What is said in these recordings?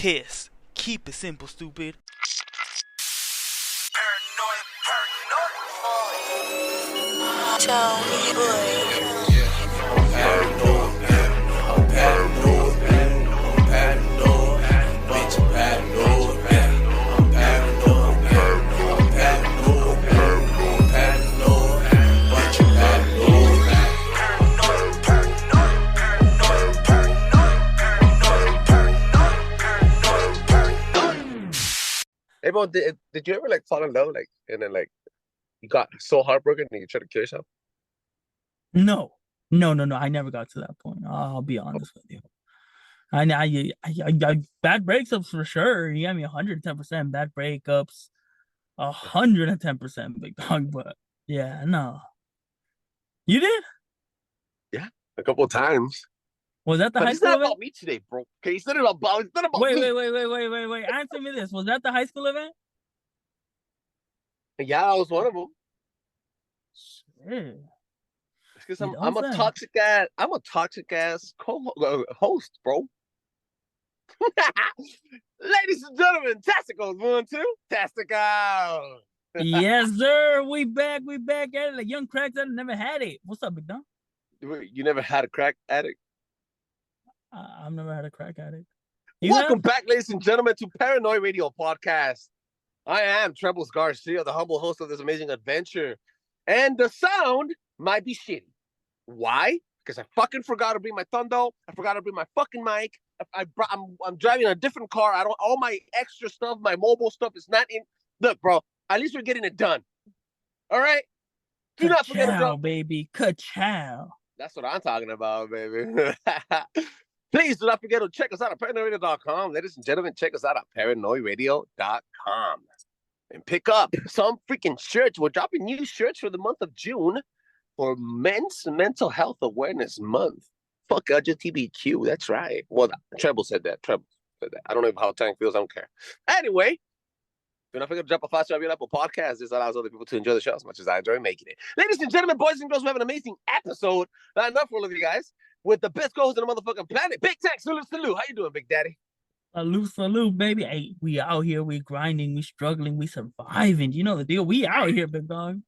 Kiss. Keep it simple, stupid. Tell me, boy. I'm paranoid, I'm paranoid, I'm paranoid, bitch, I'm paranoid, I'm paranoid, I'm paranoid, I'm paranoid, bitch, I'm paranoid. Hey, bro, did you ever like fall in love, like, and then like you got so heartbroken and you tried to kill yourself? No. I never got to that point. I'll be honest with you. Bad breakups for sure. You got me 110% bad breakups, 110% big dog. But yeah, no. You did? Yeah, a couple of times. Was that the But high it's school not event? about me today, bro. Okay, it's not about me. Wait. Answer me this. Was that the high school event? Yeah, I was one of them. Shit. It's because You I'm don't a say. toxic ass host, bro. Ladies and gentlemen, testicles 1, 2, testicles. Yes, sir. We back at it. Like young cracks that never had it. What's up, big dog? You never had a crack addict? I've never had a crack addict. You Welcome have? back, ladies and gentlemen, to Paranoid Radio Podcast. I am Trebles Garcia, the humble host of this amazing adventure. And the sound might be shitty. Why? Because I fucking forgot to bring my thundo. I forgot to bring my fucking mic. I'm driving a different car. All my extra stuff, my mobile stuff is not in. Look, bro, at least we're getting it done. All right? Do not forget to drop. Baby. Ka-chow. That's what I'm talking about, baby. Please do not forget to check us out at paranoidradio.com. Ladies and gentlemen, check us out at paranoidradio.com. And pick up some freaking shirts. We're dropping new shirts for the month of June for Men's Mental Health Awareness Month. Fuck LGBTQ. That's right. Well, Treble said that. I don't know how Tank feels. I don't care. Anyway, do not forget to drop a 5-star review on Apple Podcasts. This allows other people to enjoy the show as much as I enjoy making it. Ladies and gentlemen, boys and girls, we have an amazing episode lined up for all of you guys with the best co-host on the motherfucking planet, Big Tank. Salute. How you doing, Big Daddy? Salute, baby. Hey, we out here. We grinding. We struggling. We surviving. You know the deal. We out here, big dog.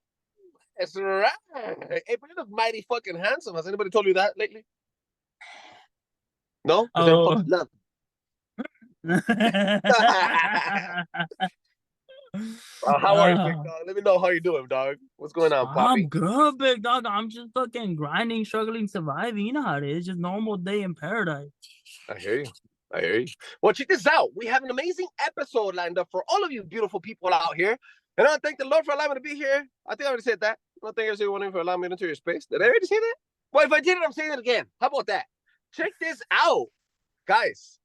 That's right. Hey, but you look mighty fucking handsome. Has anybody told you that lately? No? Oh. How are you, big dog? Let me know how you're doing, dog. What's going on, Poppy? I'm good, big dog. I'm just fucking grinding, struggling, surviving. You know how it is. Just normal day in paradise. I hear you. Well, check this out. We have an amazing episode lined up for all of you beautiful people out here. And I thank the Lord for allowing me to be here. I think I already said that. I thank everyone for allowing me to enter your space. Did I already say that? Well, if I did it, I'm saying it again. How about that? Check this out. Guys,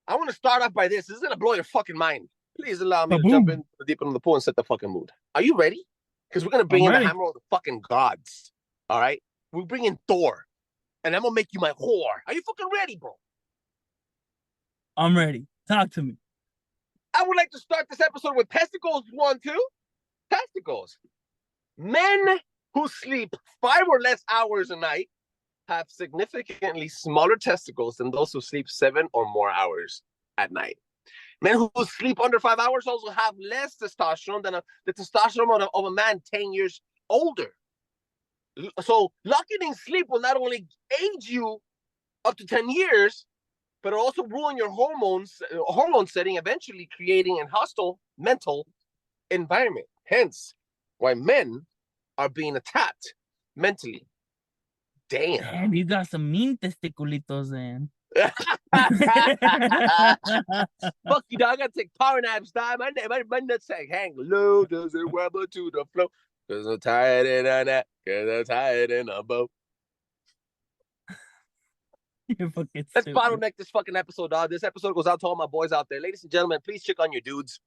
I want to start off by this. This is going to blow your fucking mind. Please allow me to jump in deep into the pool and set the fucking mood. Are you ready? Because we're going to bring in the hammer of the fucking gods. All right? We bring in Thor. And I'm going to make you my whore. Are you fucking ready, bro? I'm ready. Talk to me. I would like to start this episode with testicles 1, 2. Testicles. Men who sleep 5 or less hours a night have significantly smaller testicles than those who sleep 7 or more hours at night. Men who sleep under 5 hours also have less testosterone than the testosterone of a man 10 years older. So locking in sleep will not only age you up to 10 years, but it'll also ruin your hormone setting, eventually creating a hostile mental environment. Hence, why men are being attacked mentally. Damn, you got some mean testiculitos, then. Fuck you, dog. I gotta take power naps, dog. My nuts say hang low, does it wobble to the floor? Cause I'm tired in a net, cause I'm tired in a boat. You're fucking Let's stupid. bottleneck this fucking episode, dog. This episode goes out to all my boys out there. Ladies and gentlemen, please check on your dudes.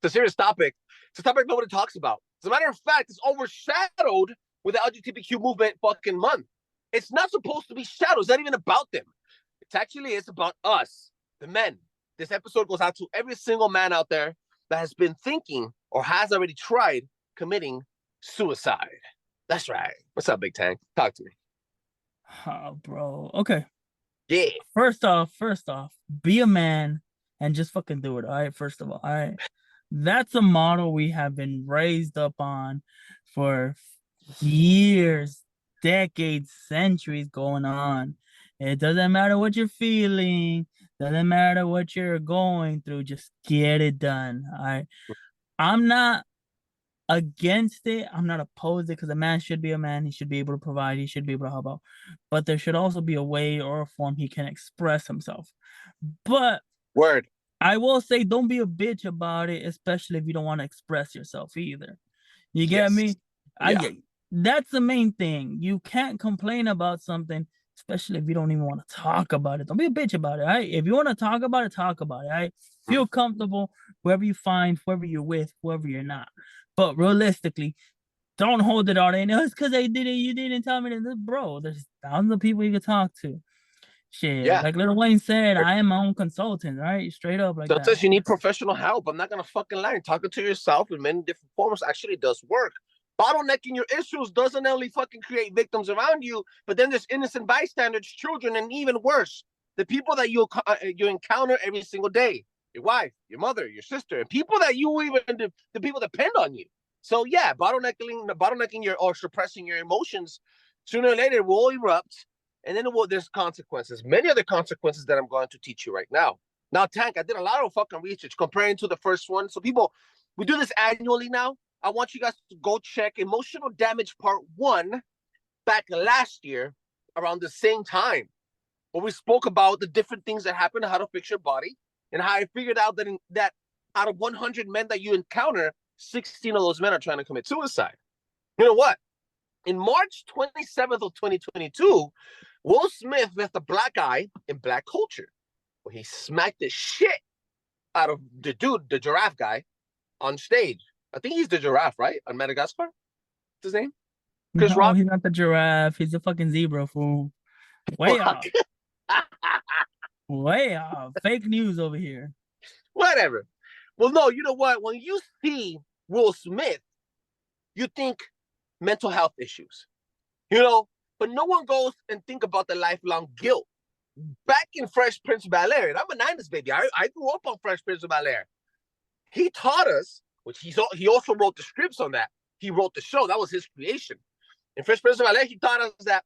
It's a serious topic. It's a topic nobody talks about. As a matter of fact, it's overshadowed with the LGBTQ movement fucking month. It's not supposed to be shadows. It's not even about them. It's about us, the men. This episode goes out to every single man out there that has been thinking or has already tried committing suicide. That's right. What's up, Big Tank? Talk to me. Oh, bro. Okay. Yeah. First off, be a man and just fucking do it. All right, first of all, all right. That's a model we have been raised up on for years, decades, centuries going on. It doesn't matter what you're feeling, doesn't matter what you're going through, just get it done. All right. I'm not against it. I'm not opposed to it because a man should be a man. He should be able to provide. He should be able to help out. But there should also be a way or a form he can express himself. But Word. I will say, don't be a bitch about it, especially if you don't want to express yourself either. You get Yes. me? Yeah. That's the main thing. You can't complain about something, especially if you don't even want to talk about it. Don't be a bitch about it, right? If you want to talk about it, talk about it, right? Feel comfortable wherever you find, whoever you're with, whoever you're not. But realistically, don't hold it all in. It's because they did it. You didn't tell me that, bro. There's thousands of people you could talk to. Shit, Yeah. like Lil Wayne said, I am my own consultant, right? Straight up like Sometimes that. you need professional help. I'm not gonna fucking lie. Talking to yourself in many different forms actually does work. Bottlenecking your issues doesn't only fucking create victims around you, but then there's innocent bystanders, children, and even worse, the people that you encounter every single day. Your wife, your mother, your sister, and people that you even the people depend on you. So yeah, bottlenecking your or suppressing your emotions sooner or later will erupt, and then there's consequences. Many other consequences that I'm going to teach you right now. Now, Tank, I did a lot of fucking research comparing to the first one. So people, we do this annually now. I want you guys to go check Emotional Damage Part 1 back last year around the same time, where we spoke about the different things that happen, how to fix your body, and how I figured out that out of 100 men that you encounter, 16 of those men are trying to commit suicide. You know what? In March 27th of 2022, Will Smith left a black eye in black culture, where he smacked the shit out of the dude, the giraffe guy, on stage. I think he's the giraffe, right? On Madagascar? What's his name? Chris No, Rock? he's not the giraffe. He's a fucking zebra, fool. Way off. Way off. Fake news over here. Whatever. Well, no, you know what? When you see Will Smith, you think mental health issues, but no one goes and think about the lifelong guilt. Back in Fresh Prince of Bel-Air, and I'm a 90s baby. I grew up on Fresh Prince of Bel-Air. He taught us, which he also wrote the scripts on that. He wrote the show. That was his creation. In Fresh Prince of Bel-Air, he taught us that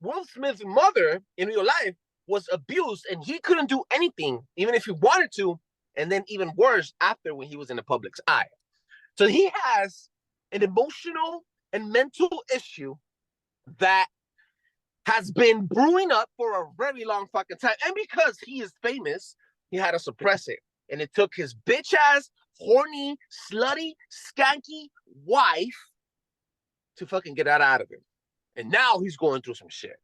Will Smith's mother in real life was abused, and he couldn't do anything, even if he wanted to, and then even worse after when he was in the public's eye. So he has an emotional and mental issue that has been brewing up for a very long fucking time. And because he is famous, he had to suppress it. And it took his bitch ass, horny, slutty, skanky wife to fucking get that out of him. And now he's going through some shit.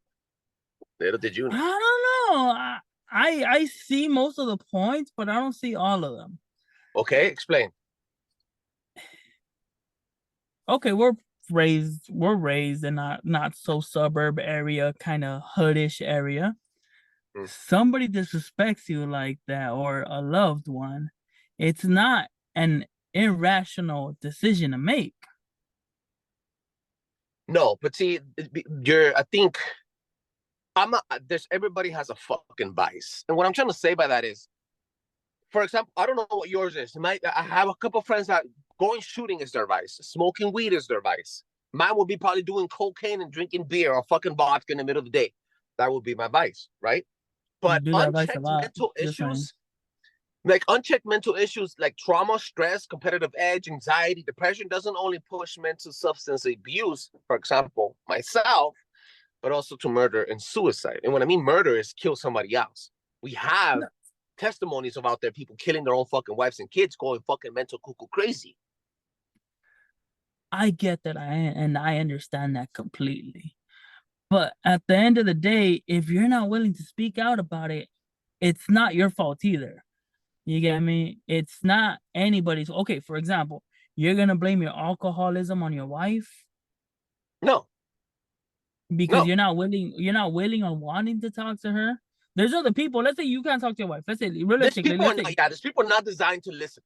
Little did you know. I don't know. I see most of the points, but I don't see all of them. Okay, explain. Okay, we're raised in a not so suburb area, kind of hoodish area. Somebody disrespects you like that, or a loved one, it's not an irrational decision to make. No, but see, I think everybody has a fucking vice. And what I'm trying to say by that is, for example, I don't know what yours is. I have a couple of friends that going shooting is their vice. Smoking weed is their vice. Mine would be probably doing cocaine and drinking beer or fucking vodka in the middle of the day. That would be my vice, right? But unchecked mental issues, unchecked mental issues like trauma, stress, competitive edge, anxiety, depression doesn't only push men to substance abuse, for example, myself, but also to murder and suicide. And when I mean murder is kill somebody else. We have testimonies of out there people killing their own fucking wives and kids, going fucking mental cuckoo crazy. I get that, I understand that completely. But at the end of the day, if you're not willing to speak out about it, it's not your fault either. You get me? It's not anybody's. Okay, for example, you're gonna blame your alcoholism on your wife? No. Because you're not willing or wanting to talk to her. There's other people. Let's say you can't talk to your wife. Let's say realistically, there's people not designed to listen.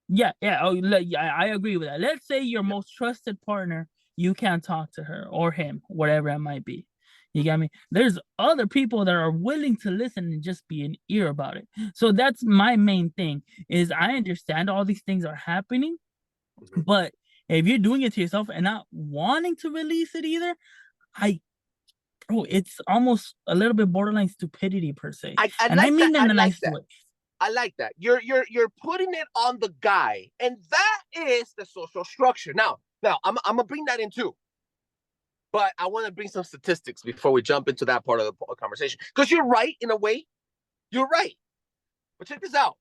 Yeah. I agree with that. Let's say your most trusted partner, you can't talk to her or him, whatever it might be. You get me? There's other people that are willing to listen and just be an ear about it. So that's my main thing is I understand all these things are happening, but if you're doing it to yourself and not wanting to release it either, it's almost a little bit borderline stupidity per se. I And I like mean that. that in I a like nice that. way. I like that. You're putting it on the guy, and that is the social structure. Now I'm gonna bring that in too, but I want to bring some statistics before we jump into that part of the conversation. Because you're right in a way, you're right. But check this out: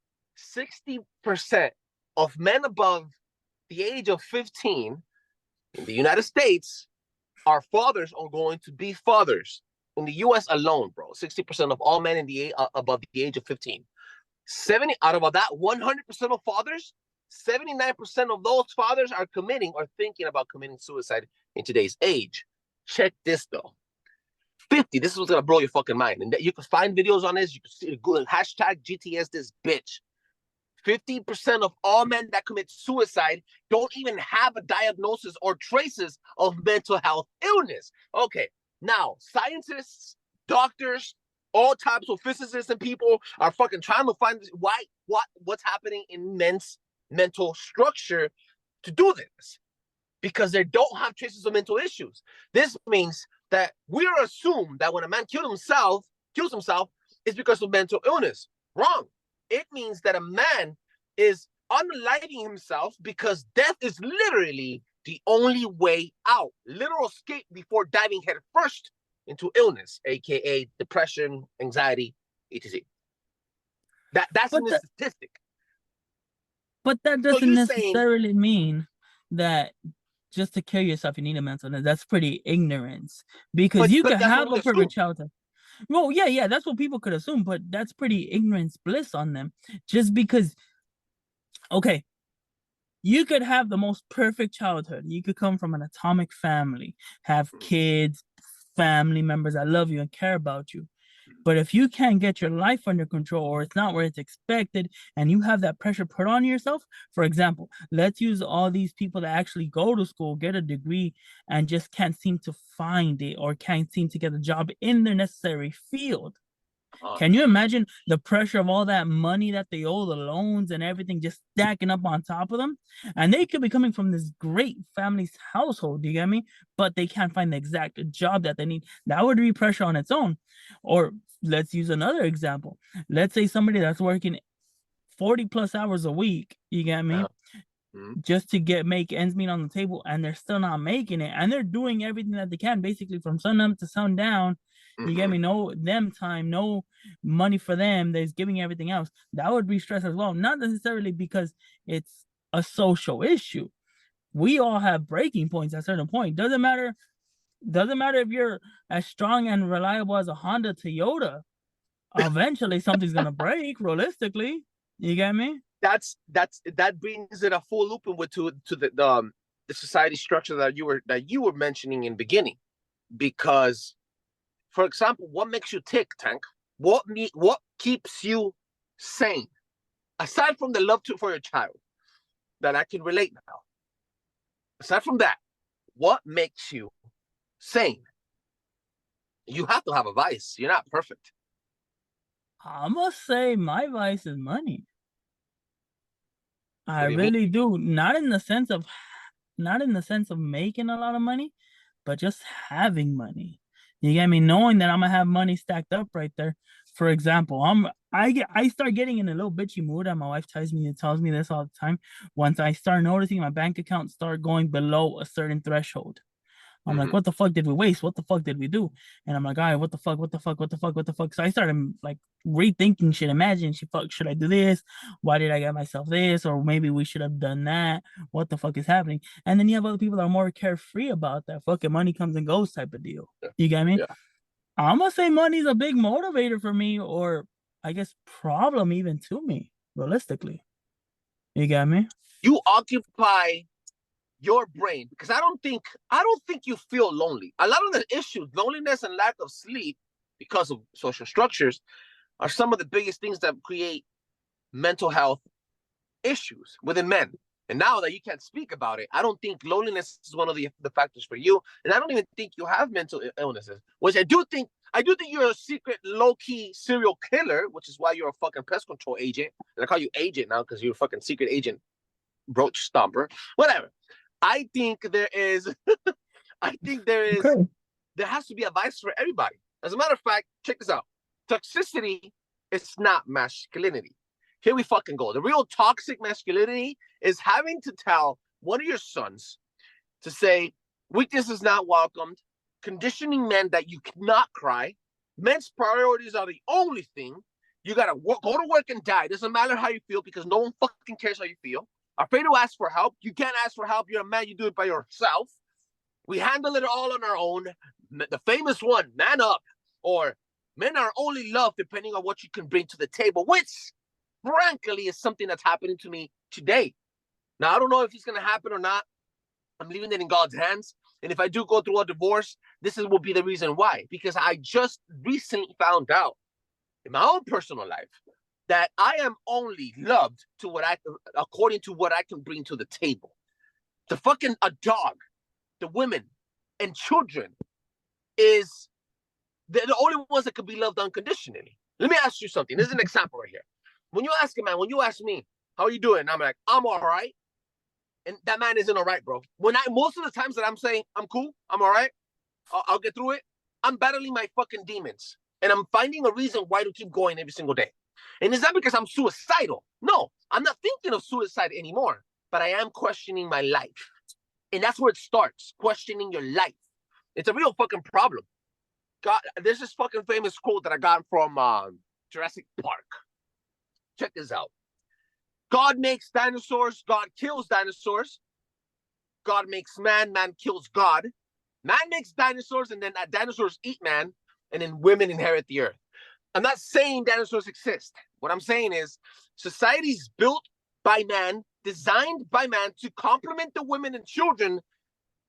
60% of men above the age of 15 in the United States are fathers or going to be fathers. In the U.S. alone, bro, 60% of all men in the above the age of 15. 70 out of that 100% of fathers, 79% of those fathers are committing or thinking about committing suicide in today's age. Check this though. 50, this is what's gonna blow your fucking mind. And you can find videos on this. You can see Google hashtag GTS this bitch. 50% of all men that commit suicide don't even have a diagnosis or traces of mental health illness. Okay, now scientists, doctors, all types of physicists and people are fucking trying to find what's happening in men's mental structure to do this, because they don't have traces of mental issues. This means that we're assumed that when a man kills himself, it's because of mental illness. Wrong. It means that a man is unaliving himself because death is literally the only way out. Literal escape before diving headfirst into illness, aka depression, anxiety, etc. That's in the statistic. But that doesn't necessarily mean that just to kill yourself you need a mental illness. That's pretty ignorance, because you could have a perfect childhood. Well, yeah, that's what people could assume, but that's pretty ignorance bliss on them. Just because, okay, you could have the most perfect childhood. You could come from an atomic family, have kids, family members that love you and care about you. But if you can't get your life under control, or it's not where it's expected, and you have that pressure put on yourself, for example, let's use all these people that actually go to school, get a degree, and just can't seem to find it or can't seem to get a job in their necessary field. Can you imagine the pressure of all that money that they owe, the loans and everything just stacking up on top of them? And they could be coming from this great family's household, do you get me? But they can't find the exact job that they need. That would be pressure on its own. Or let's use another example. Let's say somebody that's working 40 plus hours a week, you get me? Just to make ends meet on the table, and they're still not making it, and they're doing everything that they can basically from sun up to sundown. You get me? No them time, no money for them. There's giving everything else. That would be stress as well. Not necessarily because it's a social issue. We all have breaking points at a certain point. Doesn't matter if you're as strong and reliable as a Honda Toyota. Eventually something's gonna break, realistically. You get me? That brings it a full loop to the society structure that you were mentioning in the beginning. Because, for example, what makes you tick, Tank? What keeps you sane? Aside from the love for your child, that I can relate now. Aside from that, what makes you sane? You have to have a vice. You're not perfect. I must say my vice is money. I do you really do. Not in the sense of making a lot of money, but just having money. You get me? Knowing that I'm gonna have money stacked up right there. For example, I start getting in a little bitchy mood, and my wife tells me this all the time. Once I start noticing my bank account start going below a certain threshold, I'm like, what the fuck did we waste? What the fuck did we do? And I'm like, all right, what the fuck? So I started like rethinking shit. Imagine, should I do this? Why did I get myself this? Or maybe we should have done that. What the fuck is happening? And then you have other people that are more carefree about that. Fucking money comes and goes type of deal. You get me? Yeah. I'm gonna say money's a big motivator for me, or I guess problem even to me, realistically. You get me? You occupy your brain, because I don't think you feel lonely. A lot of the issues, loneliness and lack of sleep because of social structures, are some of the biggest things that create mental health issues within men. And now that you can't speak about it, I don't think loneliness is one of the factors for you. And I don't even think you have mental illnesses, which I do think you're a secret low-key serial killer, which is why you're a fucking pest control agent. And I call you agent now because you're a fucking secret agent, roach stomper, whatever. I think there is, Okay. there has to be advice for everybody. As a matter of fact, check this out. Toxicity is not masculinity. Here we fucking go. The real toxic masculinity is having to tell one of your sons to say, weakness is not welcomed, conditioning men that you cannot cry, men's priorities are the only thing, you gotta go to work and die. It doesn't matter how you feel because no one fucking cares how you feel. Afraid to ask for help. You can't ask for help. You're a man. You do it by yourself. We handle it all on our own. The famous one, man up, or men are only loved depending on what you can bring to the table, which frankly is something that's happening to me today. Now, I don't know if it's going to happen or not. I'm leaving it in God's hands. And if I do go through a divorce, will be the reason why. Because I just recently found out in my own personal life that I am only loved according to what I can bring to the table. A dog, the women and children is the only ones that can be loved unconditionally. Let me ask you something. This is an example right here. When you ask a man, when you ask me, how are you doing? I'm like, I'm all right. And that man isn't all right, bro. Most of the times that I'm saying, I'm cool, I'm all right, I'll get through it, I'm battling my fucking demons. And I'm finding a reason why to keep going every single day. And it's not because I'm suicidal. No, I'm not thinking of suicide anymore. But I am questioning my life. And that's where it starts, questioning your life. It's a real fucking problem. God, there's this fucking famous quote that I got from Jurassic Park. Check this out. God makes dinosaurs, God kills dinosaurs. God makes man, man kills God. Man makes dinosaurs, and then dinosaurs eat man, and then women inherit the earth. I'm not saying dinosaurs exist. What I'm saying is society's built by man, designed by man to complement the women and children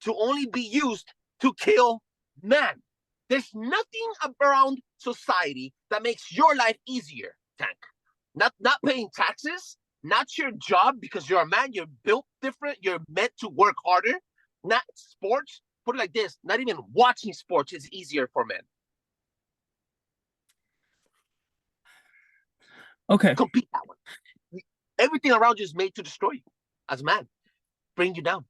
to only be used to kill man. There's nothing around society that makes your life easier, Tank. Not paying taxes, not your job because you're a man, you're built different, you're meant to work harder. Not sports. Put it like this, not even watching sports is easier for men. Okay. Compete that one. Everything around you is made to destroy you as a man, bring you down.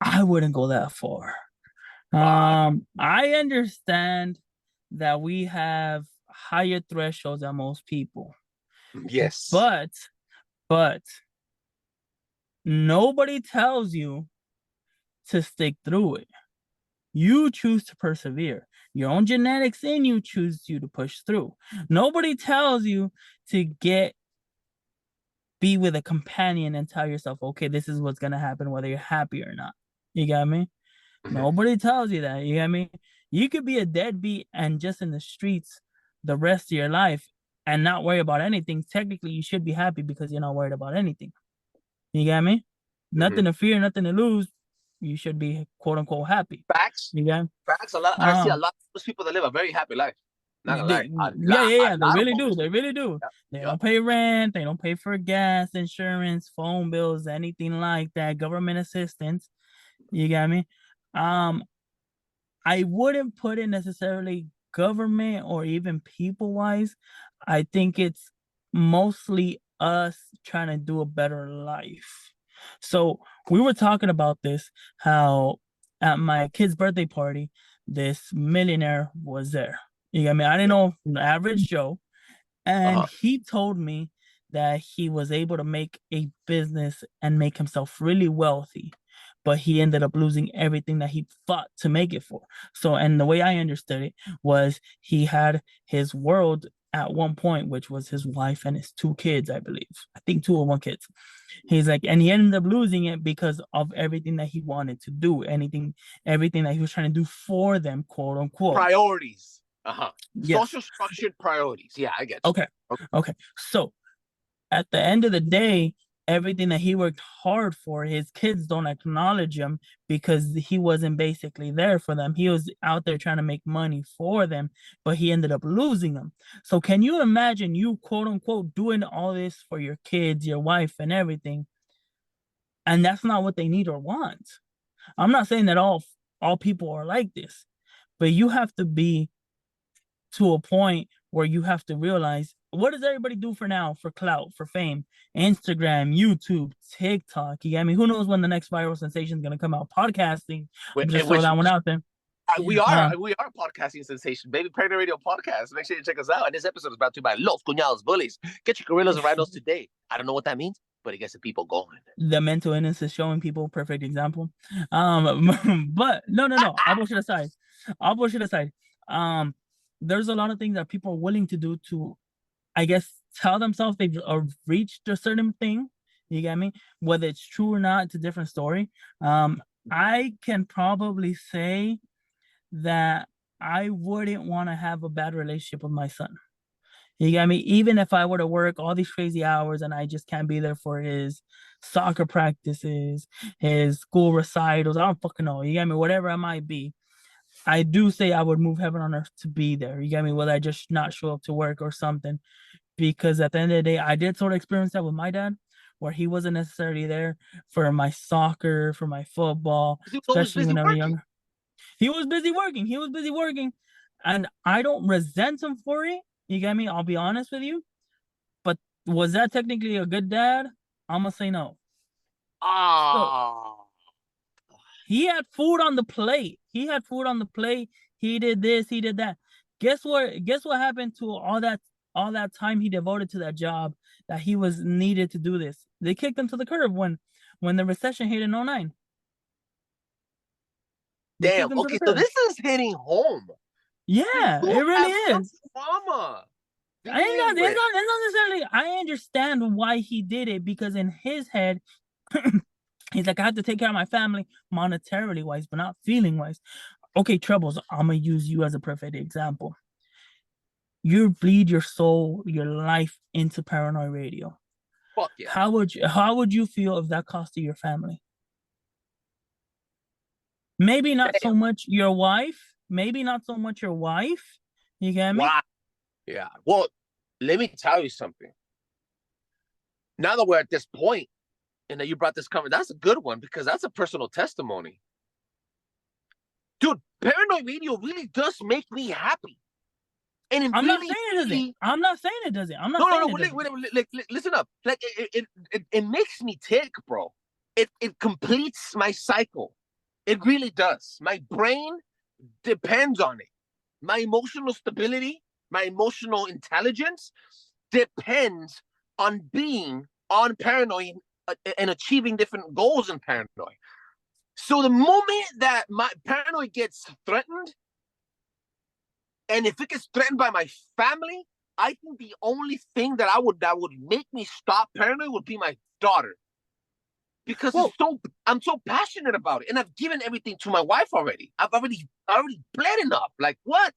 I wouldn't go that far. I understand that we have higher thresholds than most people. Yes. But nobody tells you to stick through it. You choose to persevere. Your own genetics in you choose you to push through. Nobody tells you to be with a companion and tell yourself, okay, this is what's going to happen whether you're happy or not. You got me? Nobody tells you that. You got me? You could be a deadbeat and just in the streets the rest of your life and not worry about anything. Technically, you should be happy because you're not worried about anything. You got me? Nothing to fear, nothing to lose. You should be quote unquote happy. Facts. You got me? Facts. I see a lot of those people that live a very happy life. Not gonna lie. Yeah. They really do. They really do. Yep. They don't pay rent. They don't pay for gas, insurance, phone bills, anything like that. Government assistance. You got me? I wouldn't put it necessarily government or even people wise. I think it's mostly us trying to do a better life. So we were talking about this, how at my kid's birthday party, this millionaire was there. You got me? I didn't know, average Joe. And he told me that he was able to make a business and make himself really wealthy, but he ended up losing everything that he fought to make it for. So, and the way I understood it was he had his world at one point, which was his wife and his 2 kids, I believe. I think 2 or 1 kids. He's like, and he ended up losing it because of everything that he wanted to do, everything that he was trying to do for them, quote unquote. Priorities. Yes. Social structured priorities. Yeah, I get you. Okay. So at the end of the day, everything that he worked hard for, his kids don't acknowledge him because he wasn't basically there for them. He was out there trying to make money for them, but he ended up losing them. So can you imagine you, quote unquote, doing all this for your kids, your wife and everything, And that's not what they need or want. I'm not saying that all people are like this, but you have to be to a point where you have to realize, what does everybody do for now, for clout, for fame? Instagram, YouTube, TikTok. You get me? Who knows when the next viral sensation is gonna come out? Podcasting. Just throw that one out there. We are a podcasting sensation, baby. Paranoid Radio Podcast. Make sure you check us out. And this episode is brought to you by Los Cuñados Bullies. Get your gorillas and rhinos today. I don't know what that means, but it gets the people going. The mental illness is showing people, perfect example. But no. All bullshit aside. There's a lot of things that people are willing to do to, I guess, tell themselves they've reached a certain thing. You get me? Whether it's true or not, it's a different story. I can probably say that I wouldn't want to have a bad relationship with my son. You get me? Even if I were to work all these crazy hours and I just can't be there for his soccer practices, his school recitals, I don't fucking know. You get me? Whatever it might be. I do say I would move heaven on earth to be there. You get me? Whether I just not show up to work or something. Because at the end of the day, I did sort of experience that with my dad, where he wasn't necessarily there for my soccer, for my football, especially when I was younger. He was busy working. And I don't resent him for it. You get me? I'll be honest with you. But was that technically a good dad? I'm going to say no. So, he had food on the plate. He did this, he did that. Guess what happened to all that time he devoted to that job that he was needed to do this? They kicked him to the curb when the recession hit in 2009. Damn. Okay, so this is hitting home. Yeah, it really is. Trauma. It's not necessarily. I understand why he did it, because in his head, he's like, I have to take care of my family monetarily wise, but not feeling wise. Okay, Trebles, I'm gonna use you as a perfect example. You bleed your soul, your life into Paranoid Radio. Fuck yeah. How would you feel if that costed your family? Maybe not so much your wife. You get me? Wow. Yeah. Well, let me tell you something. Now that we're at this point, and that you brought this comment, that's a good one, because that's a personal testimony. Dude, Paranoid Radio really does make me happy. And I'm not saying it doesn't. I'm not saying it doesn't. Listen up. Like it makes me tick, bro. It completes my cycle. It really does. My brain depends on it. My emotional stability, my emotional intelligence depends on being on Paranoid and achieving different goals in Paranoid. So the moment that my Paranoid gets threatened, and if it gets threatened by my family, I think the only thing that would make me stop Paranoid would be my daughter. Because I'm so passionate about it, and I've given everything to my wife already. I've already bled enough. Like, what?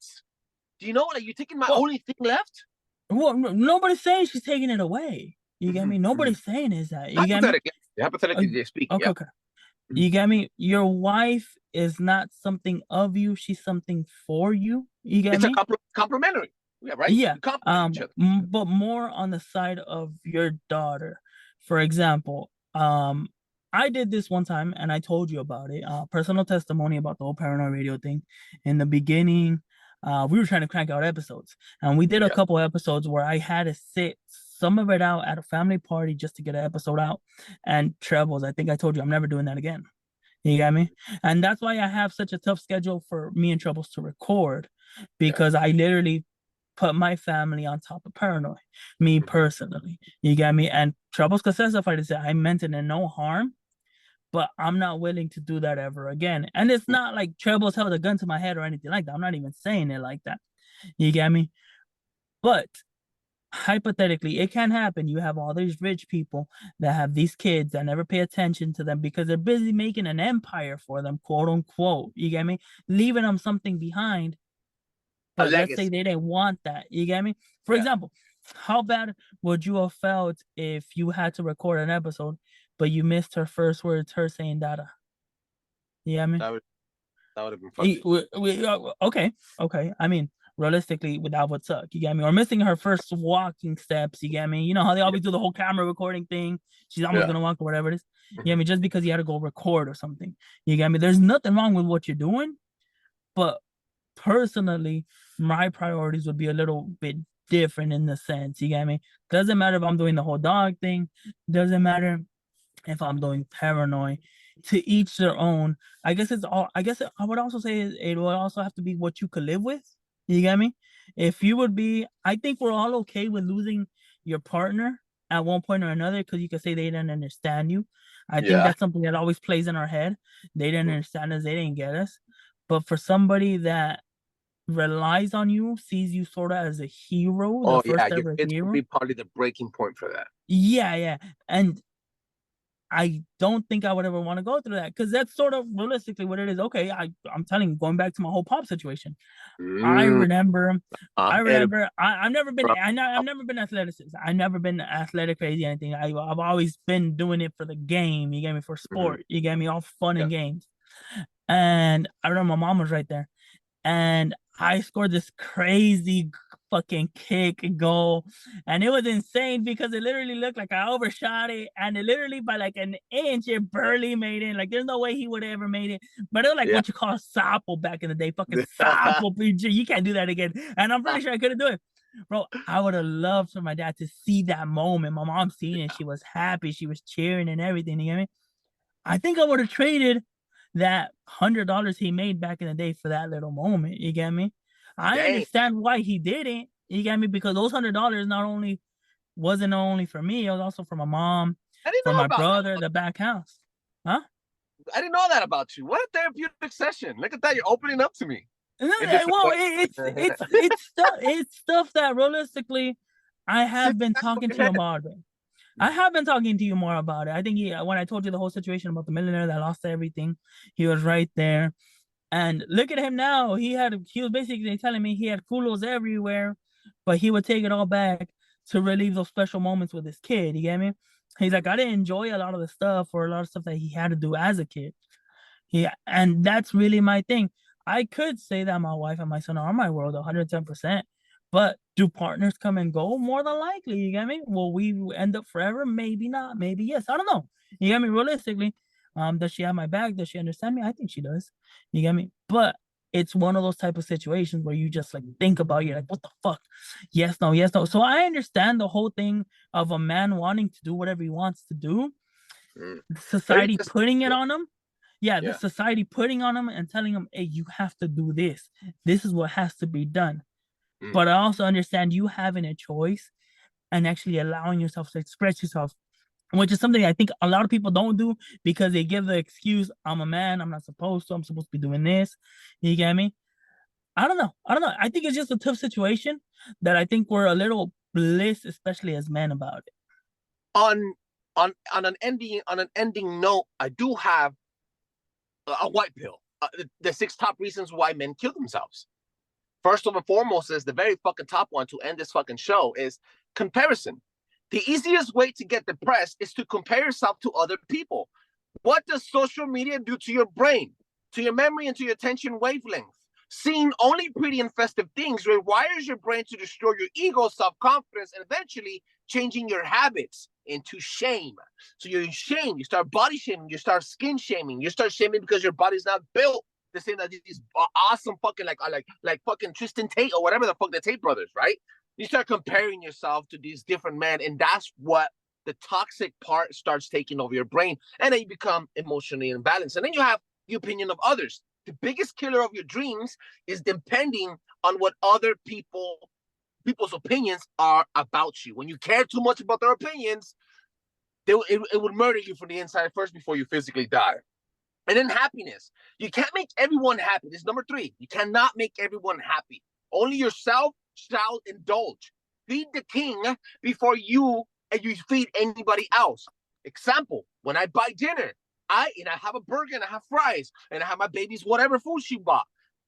Do you know? Like, you're taking my only thing left. Well, nobody's saying she's taking it away. You get me? Nobody's saying is that. You get me? Hypothetically speaking. Okay. You get me? Your wife is not something of you; she's something for you. You get me? It's a complimentary. Yeah, right. Yeah. But more on the side of your daughter. For example, I did this one time, and I told you about it. Personal testimony about the whole Paranoid Radio thing. In the beginning, we were trying to crank out episodes, and we did a couple episodes where I had to sit some of it out at a family party just to get an episode out. And Trebles, I think I told you I'm never doing that again. You got me? And that's why I have such a tough schedule for me and Trebles to record, because I literally put my family on top of Paranoid, me personally. You got me? And Trebles could testify to say I meant it in no harm, but I'm not willing to do that ever again. And it's not like Trebles held a gun to my head or anything like that. I'm not even saying it like that. You get me? But hypothetically, it can happen. You have all these rich people that have these kids that never pay attention to them because they're busy making an empire for them, quote unquote. You get me? Leaving them something behind. But let's say they didn't want that. You get me? For example, how bad would you have felt if you had to record an episode, but you missed her first words, her saying dada? You get me? That would have been funny. Okay. I mean, realistically, that would suck. You get me? Or missing her first walking steps. You get me? You know how they always do the whole camera recording thing. She's almost Yeah. gonna walk or whatever it is. You get Mhm. me? Just because you had to go record or something. You get me? There's nothing wrong with what you're doing, but personally, my priorities would be a little bit different in the sense. You get me? Doesn't matter if I'm doing the whole dog thing. Doesn't matter if I'm doing paranoid. To each their own. I guess it's all. I guess I would also say it would also have to be what you could live with. You get me? If you would be, I think we're all okay with losing your partner at one point or another because you could say they didn't understand you. I think Yeah. that's something that always plays in our head. They didn't Mhm. understand us. They didn't get us. But for somebody that relies on you, sees you sort of as a hero, the Oh yeah, first your ever kids would hero. be probably the breaking point for that. Yeah. And I don't think I would ever want to go through that because that's sort of realistically what it is. Okay, I'm telling you, going back to my whole pop situation. I Mm, remember, I'm edible. I've never been, I've never been athletic. I've never been athletic crazy or anything. I've always been doing it for the game. You get me for Mhm. sport. You get me all fun Yeah. and games. And I remember my mom was right there and I scored this crazy fucking kick goal, and it was insane because it literally looked like I overshot it, and it literally by like an inch it barely made it. Like there's no way he would have ever made it, but it was like Yeah. what you call sapo back in the day, fucking sapo. You can't do that again, and I'm pretty sure I couldn't do it. Bro, I would have loved for my dad to see that moment. My mom seen it. She was happy. She was cheering and everything. You get me? I think I would have traded that $100 he made back in the day for that little moment. You get me? I Dang. understand why he did it. You get me? Because those $100 not only wasn't only for me, it was also for my mom, I didn't for know my about that. brother, the back house. Huh? I didn't know that about you. What a therapeutic session. Look at that. You're opening up to me. No, In different well, ways. it's stuff that realistically I Sit have been back of talking your to you head. about it. I have been talking to you more about it. I think when I told you the whole situation about the millionaire that lost everything, he was right there. And look at him now. He was basically telling me he had culos everywhere, but he would take it all back to relieve those special moments with his kid. You get me? He's like, I didn't enjoy a lot of the stuff or a lot of stuff that he had to do as a kid. Yeah, and that's really my thing. I could say that my wife and my son are my world 110%, but do partners come and go? More than likely, you get me? Will we end up forever? Maybe not, maybe yes. I don't know. You get me? Realistically, does she have my back? Does she understand me? I think she does. You get me? But it's one of those type of situations where you just like think about you're like, what the fuck? Yes, no, yes, no. So I understand the whole thing of a man wanting to do whatever he wants to do, Mm. Very society putting it testament. on him. Yeah, the Yeah. society putting on him and telling him, hey, you have to do this. This is what has to be done. Mm. But I also understand you having a choice and actually allowing yourself to express yourself, which is something I think a lot of people don't do because they give the excuse, I'm a man, I'm not supposed to, I'm supposed to be doing this. You get me? I don't know. I don't know. I think it's just a tough situation that I think we're a little bliss, especially as men, about it. On on an ending note, I do have a white pill. The 6 top reasons why men kill themselves. First and foremost is the very fucking top one to end this fucking show is comparison. The easiest way to get depressed is to compare yourself to other people. What does social media do to your brain, to your memory, and to your attention wavelength? Seeing only pretty and festive things rewires your brain to destroy your ego, self-confidence, and eventually changing your habits into shame. So you're in shame. You start body shaming. You start skin shaming. You start shaming because your body's not built the same as these awesome fucking like fucking Tristan Tate or whatever the fuck the Tate brothers, right? You start comparing yourself to these different men, and that's what the toxic part starts taking over your brain, and then you become emotionally imbalanced. And then you have the opinion of others. The biggest killer of your dreams is depending on what other people's opinions are about you. When you care too much about their opinions, it would murder you from the inside first before you physically die. And then happiness. You can't make everyone happy. This is number 3. You cannot make everyone happy. Only yourself shall indulge. Feed the king before you feed anybody else. Example, when I buy dinner, I have a burger and I have fries and I have my baby's whatever food she bought.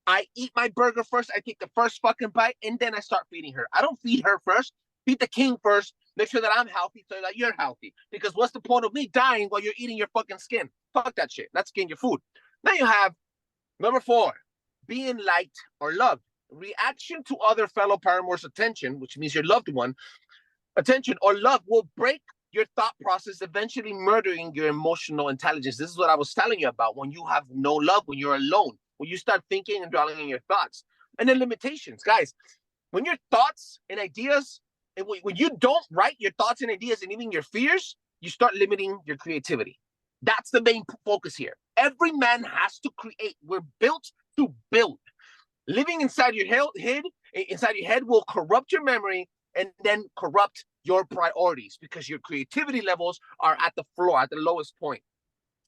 I eat my burger first. I take the first fucking bite and then I start feeding her. I don't feed her first. Feed the king first. Make sure that I'm healthy so that you're healthy. Because what's the point of me dying while you're eating your fucking skin? Fuck that shit. That's skin your food. Now you have number 4, being liked or loved. reaction to other fellow paramours' attention, which means your loved one, attention or love will break your thought process, eventually murdering your emotional intelligence. This is what I was telling you about when you have no love, when you're alone, when you start thinking and dwelling on your thoughts. And then limitations, guys. When your thoughts and ideas, and when you don't write your thoughts and ideas and even your fears, you start limiting your creativity. That's the main focus here. Every man has to create. We're built to build. Living inside your head will corrupt your memory and then corrupt your priorities because your creativity levels are at the floor, at the lowest point.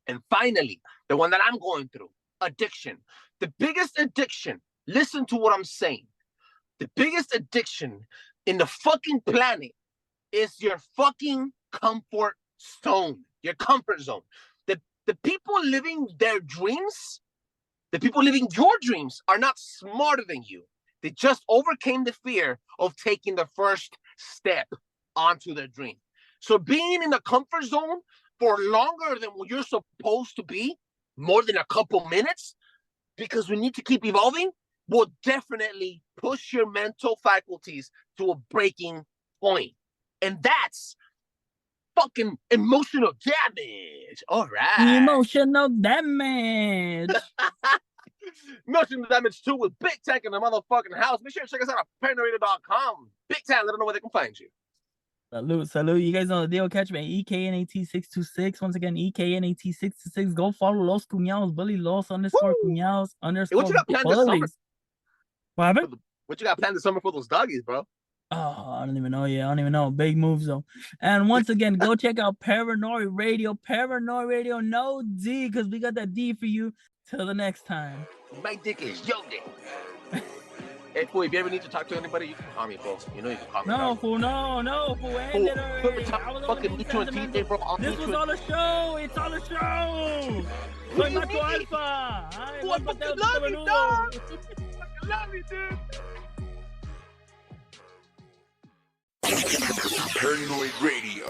And finally, the one that I'm going through, addiction. The biggest addiction, listen to what I'm saying. The biggest addiction in the fucking planet is your fucking comfort zone, your comfort zone. The people living their dreams, the people living your dreams are not smarter than you. They just overcame the fear of taking the first step onto their dream. So being in a comfort zone for longer than what you're supposed to be, more than a couple minutes, because we need to keep evolving, will definitely push your mental faculties to a breaking point. And that's fucking emotional damage. All right. Emotional damage. Emotional damage too with Big Tank in the motherfucking house. Make sure to check us out at paranoid.com. Big Tank, let them know where they can find you. Salute. You guys know the deal. Catch me at EKNAT626. Once again, EKNAT626. Go follow Los Cuñados, Bully Los _ Cuñados _ Hey, what you got planned this summer? Bullies. What happened? What you got planned this summer for those doggies, bro? Oh, I don't even know. Yeah, I don't even know. Big moves though. And once again, go check out Paranoid Radio. Paranoid Radio, no D, because we got that D for you. Till the next time. My dick is your dick. Hey, fool, if you ever need to talk to anybody, you can call me, fool. You know you can call me. No, fool, no, fool. End it already. Fucking meet you on TJ, bro. This was all a show. It's all a show. Soy Macho Alpha. Ay, Fool, I fucking love you, dog. I love you, dude. Paranoid Radio.